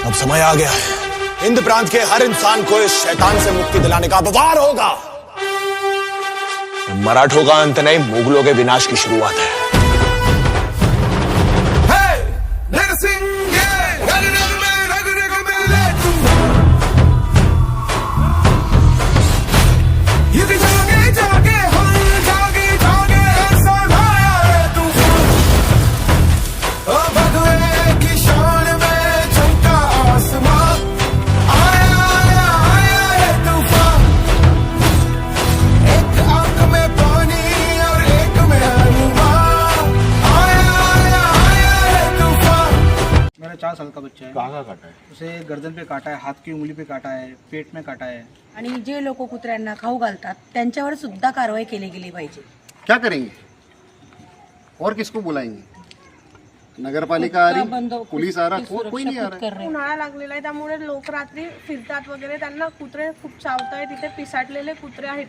अब समय आ गया है। हिंद प्रांत के हर इंसान को इस शैतान से मुक्ति दिलाने का वार होगा। मराठों का अंत नहीं, मुगलों के विनाश की शुरुआत है। मेरा 4 साल का बच्चा है। कहाँ काटा है? उसे गर्दन पे काटा है, हाथ की उंगली पे काटा है, पेट में काटा है। आणि जे लोक कुत्र्यांना खाऊ घालतात त्यांच्यावर सुद्धा कारवाई केली गेली पाहिजे। क्या करेंगे और किसको बुलाएंगे? नगरपालिका आ रही, पोलीस आ रहा, कोई नहीं आ रहा। उन्हाळा लागलेला आहे त्यामुळे लोक रात्री फिरतात वगैरे, त्यांना कुत्रे खूप चावतायत, तिथे पिसाटलेले कुत्रे आहेत।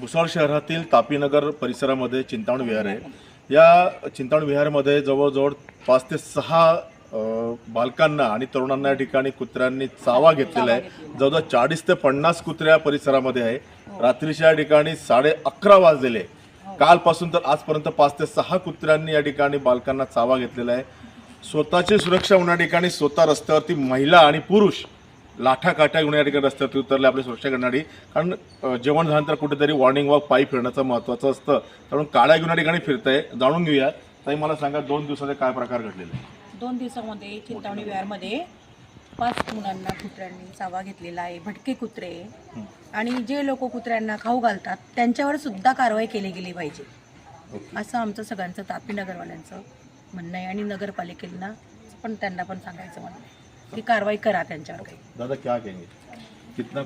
भुसावळ शहरातील तापीनगर परिसरामध्ये चिंतामण विहार आहे। या चिंतामण विहारमध्ये जवळजवळ 5 ते 6 बालकांना आणि तरुणांना या ठिकाणी कुत्र्यांनी चावा घेतलेला आहे। जवळजवळ 40 ते 50 कुत्र्या परिसरामध्ये आहे। रात्रीच्या ठिकाणी 11:30 वाजलेले, कालपासून तर आजपर्यंत 5 ते 6 कुत्र्यांनी या ठिकाणी बालकांना चावा घेतलेला आहे। स्वतःची सुरक्षा होण्या ठिकाणी स्वतः रस्त्यावरती महिला आणि पुरुष लाठा काठ्या घेऊन या ठिकाणी रस्त्यावरती उतरले आपली सुरक्षा करण्यासाठी। कारण जेवण झाल्यानंतर कुठेतरी वॉर्निंग वॉक पायी फिरण्याचं महत्त्वाचं असतं, म्हणून काड्या घेऊन या ठिकाणी फिरताय। जाणून घेऊया ताई, मला सांगा 2 दिवसाचे काय प्रकार घडलेले? 2 दिवसामध्ये चिंतामणी विहारमध्ये 5 मुलांना कुत्र्यांनी चावा घेतलेला आहे, भटके कुत्रे। आणि जे लोक कुत्र्यांना खाऊ घालतात त्यांच्यावर सुद्धा कारवाई केली गेली पाहिजे असं आमचं सगळ्यांचं तापीनगरवाल्यांचं म्हणणं आहे। आणि नगरपालिकेला पण त्यांना पण सांगायचं म्हणणं आहे की कारवाई करा त्यांच्यावर काही। दादा क्या कहेंगे, कितने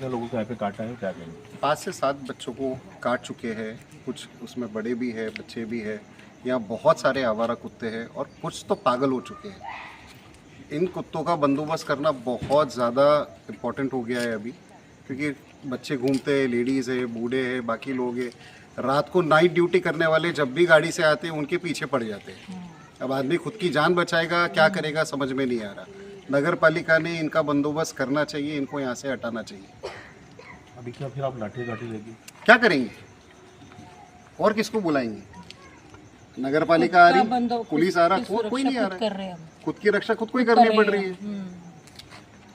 लोगों को यहाँ पे काटा है, क्या कहेंगे? 5 से 7 बच्चों को काट चुके हैं, कुछ उसमें बड़े भी हैं, बच्चे भी हैं। यहाँ बहुत सारे आवारा कुत्ते हैं और कुछ तो पागल हो चुके हैं। इन कुत्तों का बंदोबस्त करना बहुत ज़्यादा इम्पोर्टेंट हो गया है अभी, क्योंकि बच्चे घूमते हैं, लेडीज़ है, बूढ़े हैं, बाकी लोग हैं। रात को नाइट ड्यूटी करने वाले जब भी गाड़ी से आते हैं उनके पीछे पड़ जाते हैं। अब आदमी खुद की जान बचाएगा क्या करेगा समझ में नहीं आ रहा। नगर पालिका ने इनका बंदोबस्त करना चाहिए, इनको यहाँ से हटाना चाहिए। अभी क्या फिर आप लाठी काठी लेगी? क्या करेंगे और किसको बुलाएंगे? नगरपालिका आ रही, पुलिस आ रहा, कोई नहीं आ रहा। खुद की रक्षा खुद को ही करनी पड़ रही है।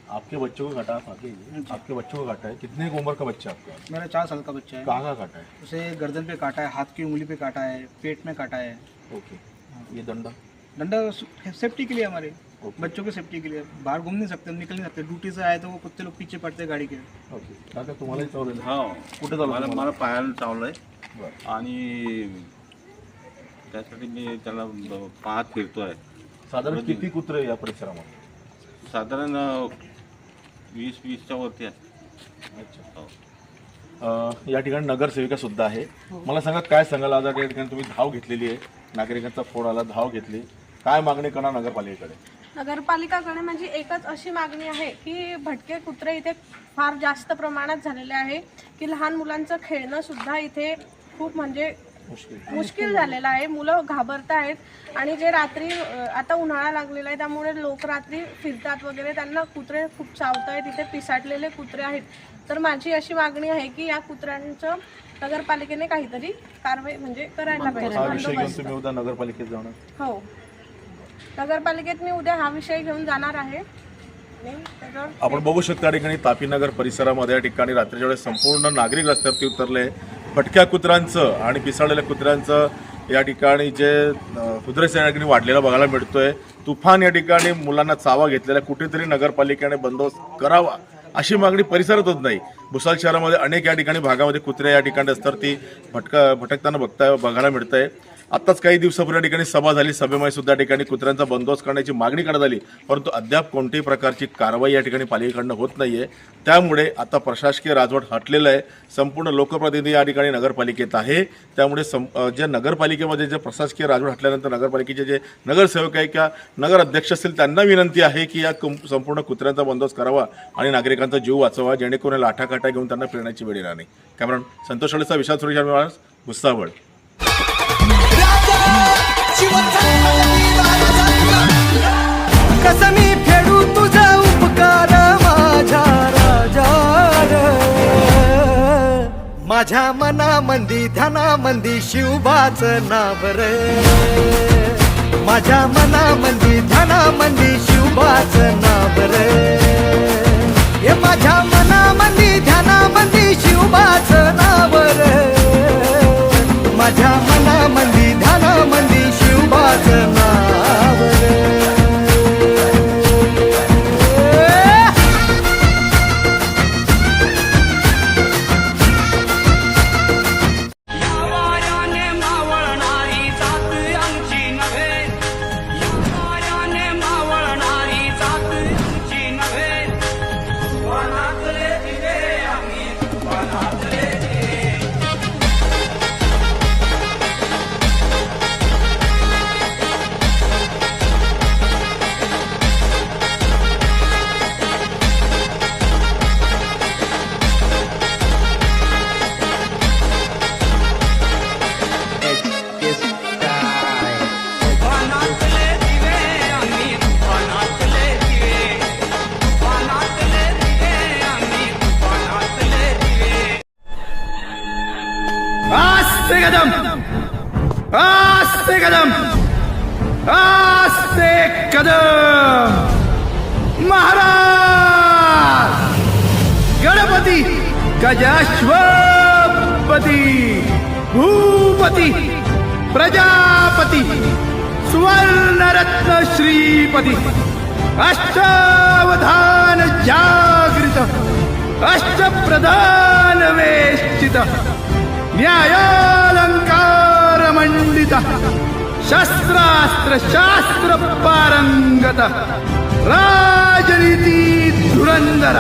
आपके बच्चों को काटा, आपके बच्चों को काटा है? कितने उम्र का बच्चा आपका? मेरा 4 साल का बच्चा है। कहाँ काटा है? उसे गर्दन पे काटा है, हाथ की उंगली पे काटा है, पेट में काटा है। ओके, ये दंडा डंडा सेफ्टी के लिए, हमारे बच्चों की सेफ्टी के लिए। बाहर घूम नहीं सकते, निकल नहीं सकते। ड्यूटी से आए तो वो कुत्ते लोग पीछे पड़ते गाड़ी के। ओके, काका तुम्हालाही चावलेलं? हो, कुठे चावलं? मला पायाला चावलंय बरं. आणि त्यासाठी मी त्याला पाहत फिरतोय। साधारण किती कुत्रे या परिसरामध्ये? साधारण 20-20च्या वरती आहे। अच्छा, या ठिकाणी नगरसेविका सुद्धा आहे। मला सांगा, काय सांगाल आज या ठिकाणी तुम्ही धाव घेतलेली आहे, नागरिकांचा फोन आला, धाव घेतली, काय मागणी करणार नगरपालिकेकडे? नगरपालिकाकडे म्हणजे एकच अशी मागणी आहे की भटके कुत्रे इथे फार जास्त प्रमाणात झालेले आहे, की लहान मुलांचं खेळणं सुद्धा इथे खूप म्हणजे मुश्किल झालेलं आहे। मुलं घाबरत आहेत आणि जे रात्री, आता उन्हाळा लागलेला आहे त्यामुळे लोक रात्री फिरतात वगैरे, त्यांना कुत्रे खूप चावतायत, तिथे पिसाटलेले कुत्रे आहेत। तर माझी अशी मागणी आहे की या कुत्र्यांचं नगरपालिकेने काहीतरी कारवाई म्हणजे करायला पाहिजे। हा विषय घेऊन तुम्ही उद्या नगरपालिकेत जाणार? हो, नगरपालिकेत मी उद्या हा विषय घेऊन जाणार आहे। आपण बघू शकता, या ठिकाणी तापीनगर परिसरामध्ये या ठिकाणी रात्रीच्या वेळेस संपूर्ण नागरिक रस्त्यावरती उतरले। भटक्या कुत्र्यांचं आणि पिसाळलेल्या कुत्र्यांचं या ठिकाणी जे उद्रेक या ठिकाणी वाढलेला बघायला मिळतोय। तुफान या ठिकाणी मुलांना चावा घेतलेला, कुठेतरी नगरपालिकेने बंदोबस्त करावा अशी मागणी परिसरात होत नाही। भुसावळ शहरामध्ये अनेक या ठिकाणी भागामध्ये कुत्रे या ठिकाणी रस्त्यावरती भटकताना बघायला मिळतंय। आत्ताच काही दिवसापूर्वी या ठिकाणी सभा झाली, सभेमध्ये सुद्धा ठिकाणी कुत्र्यांचा बंदोबस्त करण्याची मागणी करण्यात आली, परंतु अद्याप कोणत्याही प्रकारची कारवाई या ठिकाणी पालिकेकडनं होत नाहीये. त्यामुळे आता प्रशासकीय राजवट हटलेलं आहे. संपूर्ण लोकप्रतिनिधी या ठिकाणी नगरपालिकेत आहे. त्यामुळे ज्या नगरपालिकेमध्ये जे प्रशासकीय राजवट हटल्यानंतर नगरपालिकेचे जे नगरसेवक आहे किंवा नगर अध्यक्ष असतील त्यांना विनंती आहे की या संपूर्ण कुत्र्यांचा बंदोबस्त करावा आणि नागरिकांचा जीव वाचवा, जेणेकरून लाठाकाठा घेऊन त्यांना फिरण्याची वेळ येणार नाही. कॅमेरामन संतोष शाळेचा विशाल सुरेश भुसावळ. कसं मी फेडू तुझा उपकार माझ्या राजा रे. माझ्या मनामंदी ध्यानामंदी शिवबाचं नाव रे. माझ्या मनामंदी ध्यानामंदी शिवबाचं नाव रे. हे माझ्या मनामंदी ध्यानामंदी शिवबाचं नाव रे. माझ्या मनामंदी ध्यानामंदी शिवबाचं नाव रे. आस्ते कदम आस्ते कदम. महाराज गणपती गजाश्वपती भूपती प्रजापती सुवर्णरत्न श्रीपती अष्टावधान जागृत अष्टप्रधान वेष्टित न्यायालंकार मंडित शस्त्रास्त्र शास्त्र पारंगत राजनीती धुरंधर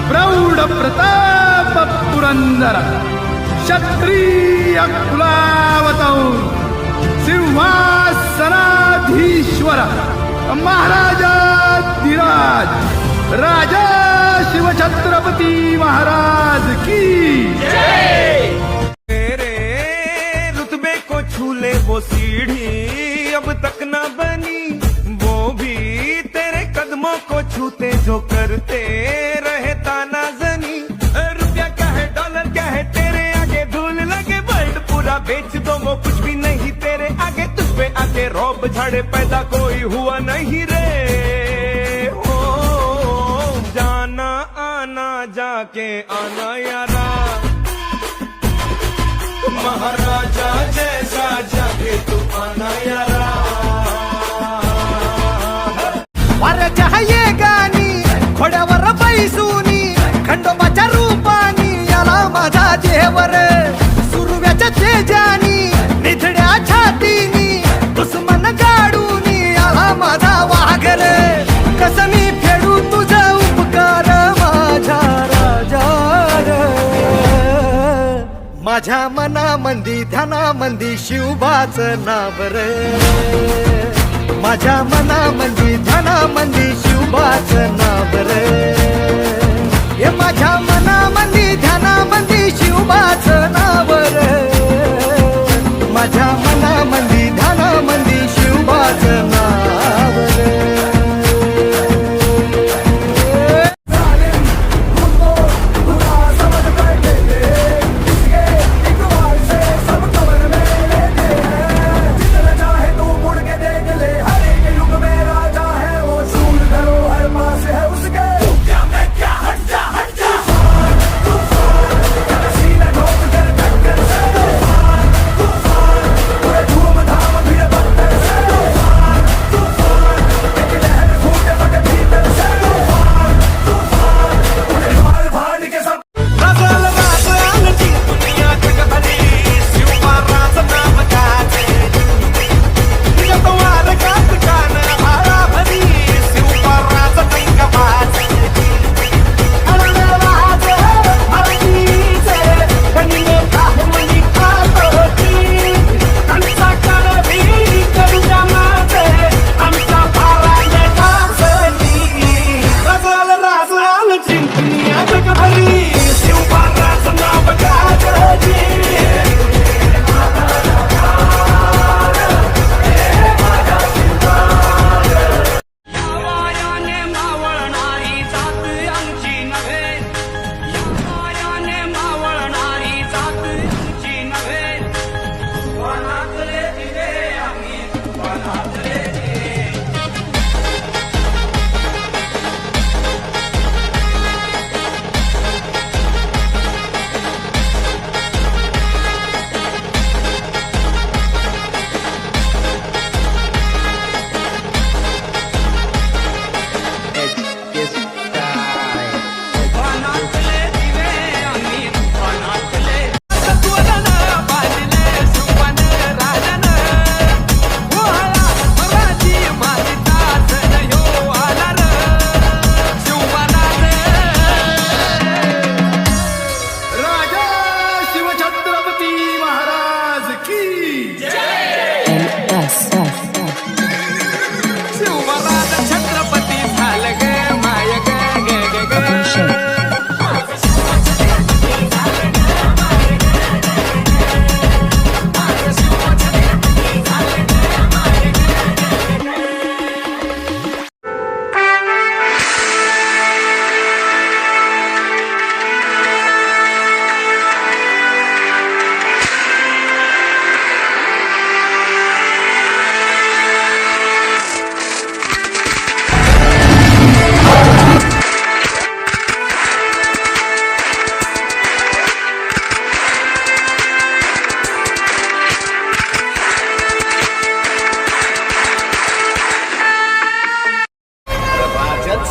प्रौढ प्रताप पुरंदर क्षत्रिय कुलावतौ सिंहासनाधीश्वर महाराजाधिराज राजा शिवछत्रपती महाराज की जय. तेरे रुतबे को छूले वो सीढ़ी अब तक न बनी, वो भी तेरे कदमों को छूते जो करते रहे ताना जनी. रुपया क्या है डॉलर क्या है तेरे आगे धूल लगे, वर्ल्ड पूरा बेच दो वो कुछ भी नहीं तेरे आगे. तुझ पे आके रौब झाड़े पैदा कोई हुआ नहीं रे. हो जाना आना जाके आना यारा, महाराजा जैसा जाके तू आना यारा. वाऱ्याच्या ये गाणी घोड्यावर बैसूनी खंडोबाच्या रूपानी याला माझा जेवर. सुरव्याच्या तेजानी निधड्या छातीनी दुश्मन गाडूनी याला माझा वाघर. कसं मी फेडू तुझा उपकार माझ्या राजा रे. माझ्या मनामंदी ध्यानामंदी शिवबाचं नाव रे. माझ्या मनामंदी ध्यानामंदी शिवबाचं नाव रे. हे माझ्या मनामंदी ध्यानामंदी शिवबाचं नाव रे. माझ्या मनामंदी ध्यानामंदी शिवबाचं नाव रे. जितना चाहे तू मुड़ के देख ले, हर एक युग में राजा है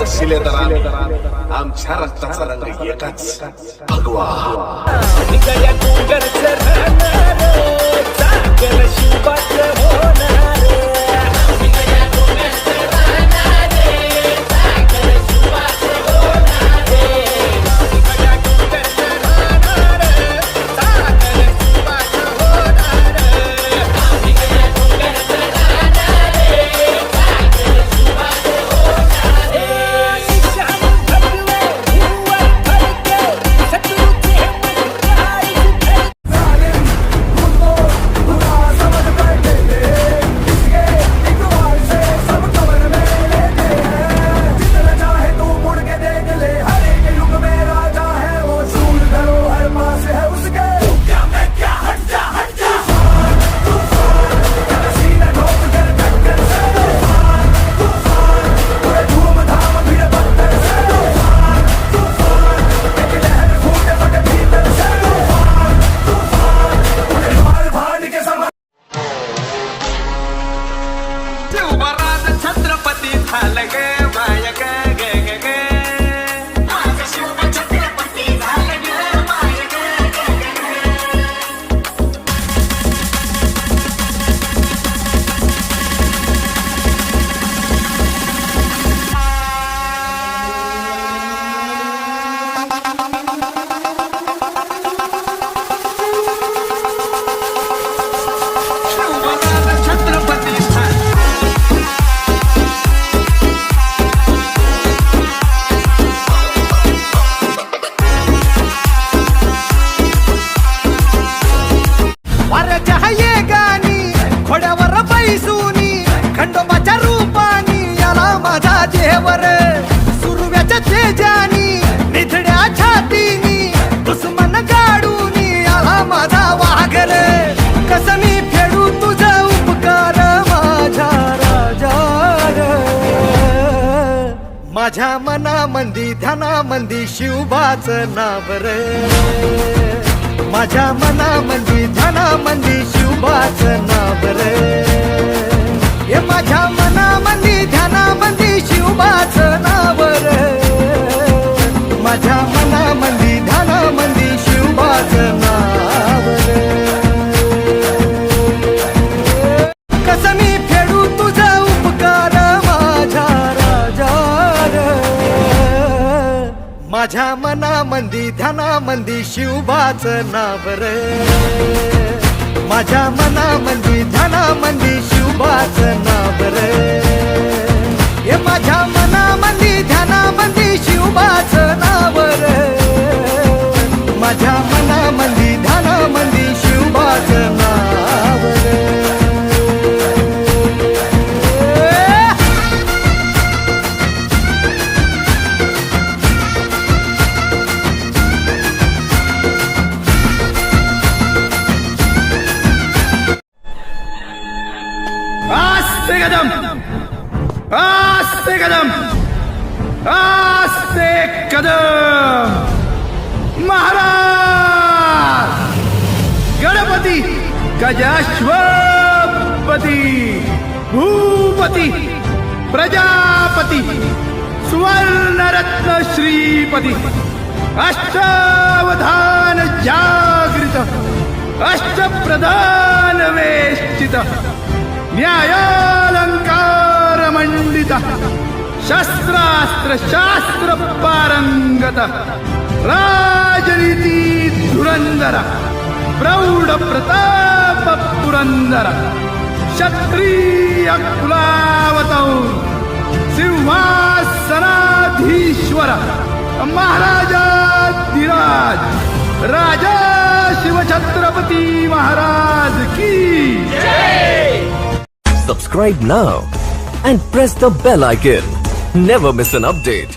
सगळ्याच शिलेदारात आमच्या रक्ताचा रंग एकच, भगवा. छत्रपती झालं ग माय ग ग ग ग. खंडोबाच्या रूपानी याला माझा देवर, सुरव्याच्या तेजानी निधड्या छातीनी दुश्मन गाडूनी याला माझा वाघर. कसं मी फेडू तुझा उपकार माझ्या राजा, माझ्या मनामंदी ध्यानामंदी शिवबाचं नाव रे, माझ्या मनामंदी ध्यानामंदी शिवबाचं नाव रे. हे माझ्या मनामंदी ध्यानामंदी शिवबाचं नाव रे, माझ्या मनामंदी ध्यानामंदी शिवबाचं नाव रे. कसं मी फेडू तुझा उपकार माझ्या राजा, माझ्या मनामंदी ध्यानामंदी शिवबाचं नाव रे, माझ्या मनामंदी ध्यानामंदी शिवबाचं नाव रे. हे माझ्या मनामंदी ध्यानामंदी शिवबाचं नाव रे, माझ्या मनामंदी ध्यानामंदी शिवबाचं नाव रे. आस्ते कदम, आस्ते कदम, आस्ते कदम. महाराज गणपती गजाश्वपती भूपती प्रजापती सुवर्णरत्न श्रीपती अष्टावधान जागृत अष्टप्रधान वेष्टित न्यायालंकार मंडित शस्त्रास्त्र शास्त्र पारंगत राजनीती धुरंधर प्रौढ प्रताप पुरंदर क्षत्रिय कुलावतौ सिंहासनाधीश्वर महाराजाधिराज राजा शिवछत्रपती महाराज की जय. Subscribe now and press the bell icon. Never miss an update.